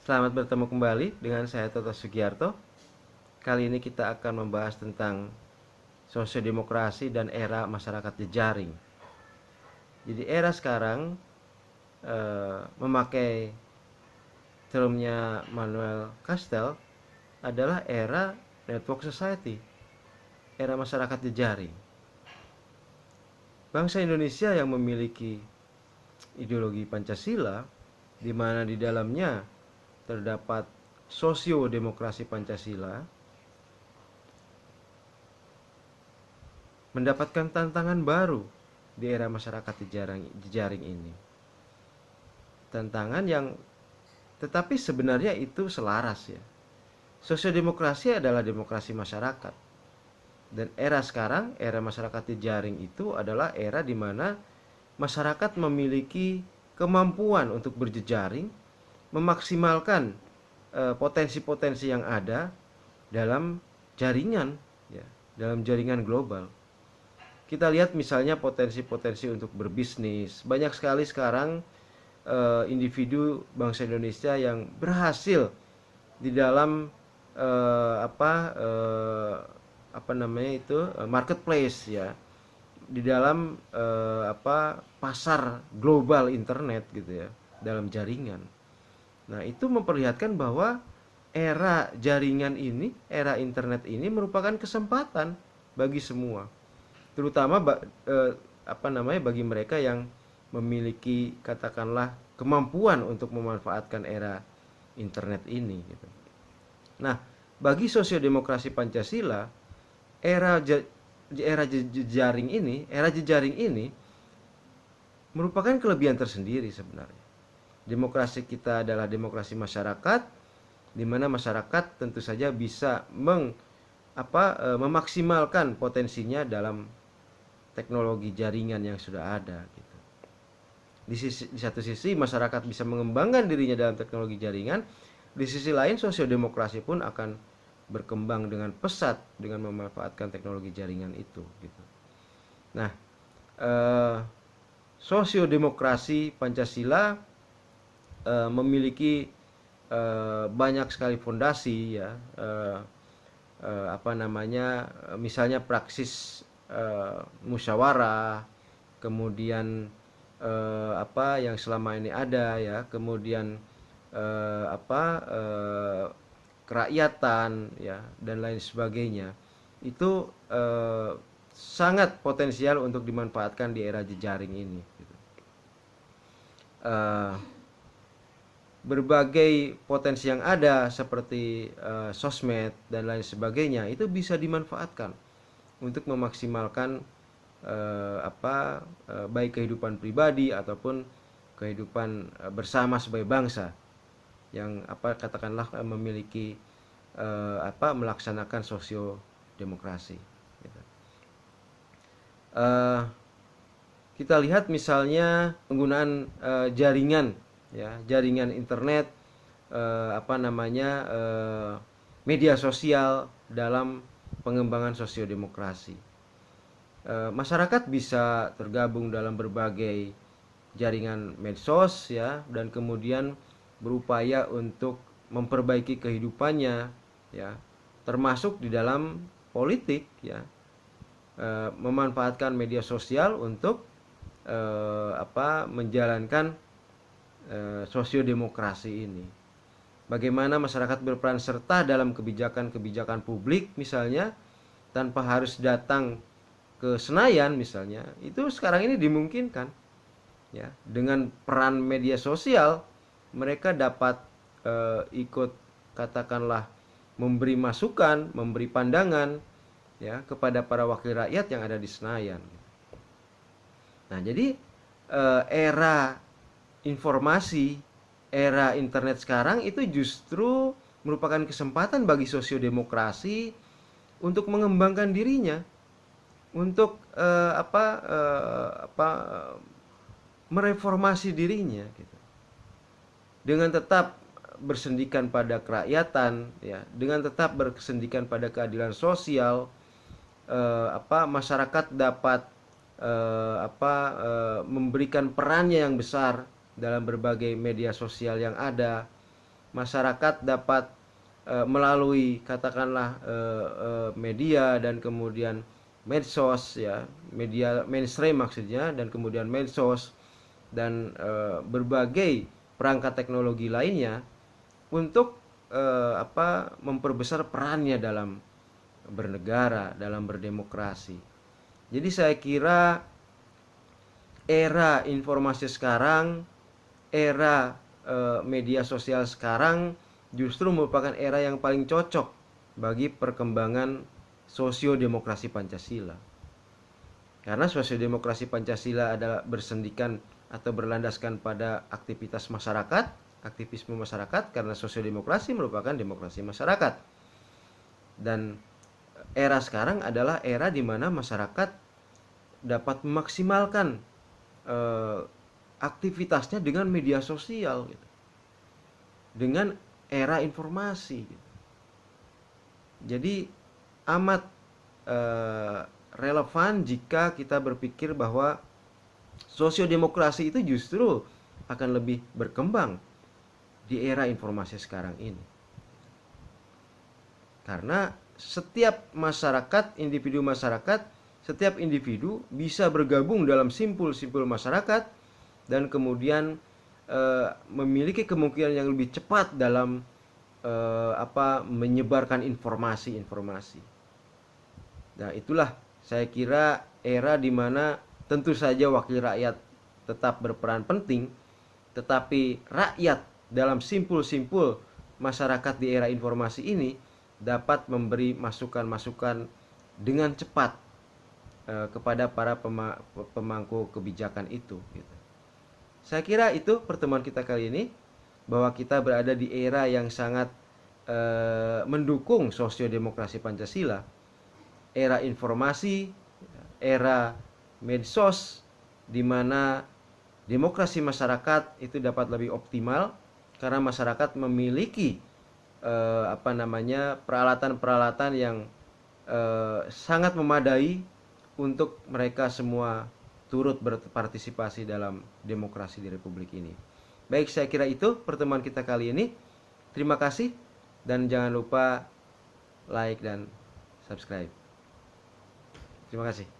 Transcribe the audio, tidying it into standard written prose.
Selamat bertemu kembali dengan saya Toto Sugiarto. Kali ini kita akan membahas tentang sosiodemokrasi dan era masyarakat jejaring. Jadi era sekarang memakai termnya Manuel Castell adalah era network society, era masyarakat jejaring. Bangsa Indonesia yang memiliki ideologi Pancasila, di mana di dalamnya terdapat sosiodemokrasi Pancasila, mendapatkan tantangan baru di era masyarakat jejaring ini. Tantangan yang tetapi sebenarnya itu selaras ya. Sosiodemokrasi adalah demokrasi masyarakat. Dan era sekarang, era masyarakat jejaring itu adalah era di mana masyarakat memiliki kemampuan untuk berjejaring, memaksimalkan potensi-potensi yang ada dalam jaringan ya, dalam jaringan global. Kita lihat misalnya potensi-potensi untuk berbisnis. Banyak sekali sekarang individu bangsa Indonesia yang berhasil di dalam marketplace ya, di dalam pasar global internet gitu ya, dalam jaringan. Nah, itu memperlihatkan bahwa era jaringan ini, era internet ini merupakan kesempatan bagi semua, terutama bagi mereka yang memiliki katakanlah kemampuan untuk memanfaatkan era internet ini gitu. Nah, bagi sosiodemokrasi Pancasila, era jejaring ini merupakan kelebihan tersendiri sebenarnya. Demokrasi kita adalah demokrasi masyarakat, di mana masyarakat tentu saja bisa memaksimalkan potensinya dalam teknologi jaringan yang sudah ada gitu. Di satu sisi masyarakat bisa mengembangkan dirinya dalam teknologi jaringan, di sisi lain sosiodemokrasi pun akan berkembang dengan pesat dengan memanfaatkan teknologi jaringan itu gitu. Nah, sosiodemokrasi Pancasila memiliki banyak sekali fondasi ya, misalnya praksis musyawarah, kemudian yang selama ini ada ya, kemudian kerakyatan ya, dan lain sebagainya. Itu sangat potensial untuk dimanfaatkan di era jejaring ini gitu. Berbagai potensi yang ada seperti sosmed dan lain sebagainya itu bisa dimanfaatkan untuk memaksimalkan baik kehidupan pribadi ataupun kehidupan bersama sebagai bangsa yang katakanlah memiliki melaksanakan sosiodemokrasi gitu. Kita lihat misalnya penggunaan jaringan ya, jaringan internet, media sosial dalam pengembangan sosiodemokrasi. Masyarakat bisa tergabung dalam berbagai jaringan medsos ya, dan kemudian berupaya untuk memperbaiki kehidupannya ya, termasuk di dalam politik ya, memanfaatkan media sosial untuk menjalankan sosiodemokrasi ini. Bagaimana masyarakat berperan serta dalam kebijakan-kebijakan publik misalnya tanpa harus datang ke Senayan misalnya, itu sekarang ini dimungkinkan ya. Dengan peran media sosial mereka dapat ikut katakanlah memberi masukan, memberi pandangan ya kepada para wakil rakyat yang ada di Senayan. Nah, jadi era informasi, era internet sekarang itu justru merupakan kesempatan bagi sosiodemokrasi untuk mengembangkan dirinya, untuk mereformasi dirinya gitu. Dengan tetap bersendikan pada kerakyatan ya, dengan tetap bersendikan pada keadilan sosial, masyarakat dapat memberikan perannya yang besar dalam berbagai media sosial yang ada masyarakat dapat melalui katakanlah media dan kemudian medsos, ya, media mainstream maksudnya, dan kemudian medsos dan berbagai perangkat teknologi lainnya untuk memperbesar perannya dalam bernegara, dalam berdemokrasi. Jadi saya kira era informasi sekarang, era media sosial sekarang justru merupakan era yang paling cocok bagi perkembangan sosiodemokrasi Pancasila. Karena sosiodemokrasi Pancasila adalah bersendikan atau berlandaskan pada aktivitas masyarakat, aktivisme masyarakat, karena sosiodemokrasi merupakan demokrasi masyarakat. Dan era sekarang adalah era di mana masyarakat dapat memaksimalkan aktivitasnya dengan media sosial, gitu, dengan era informasi, gitu. Jadi amat relevan jika kita berpikir bahwa sosiodemokrasi itu justru akan lebih berkembang di era informasi sekarang ini. Karena setiap masyarakat, setiap individu bisa bergabung dalam simpul-simpul masyarakat dan kemudian memiliki kemungkinan yang lebih cepat dalam menyebarkan informasi-informasi. Nah, itulah saya kira era di mana tentu saja wakil rakyat tetap berperan penting, tetapi rakyat dalam simpul-simpul masyarakat di era informasi ini dapat memberi masukan-masukan dengan cepat kepada para pemangku kebijakan itu, gitu. Saya kira itu pertemuan kita kali ini, bahwa kita berada di era yang sangat mendukung sosiodemokrasi Pancasila, era informasi, era medsos, di mana demokrasi masyarakat itu dapat lebih optimal karena masyarakat memiliki peralatan-peralatan yang sangat memadai untuk mereka semua turut berpartisipasi dalam demokrasi di Republik ini. Baik, saya kira itu pertemuan kita kali ini. Terima kasih dan jangan lupa like dan subscribe. Terima kasih.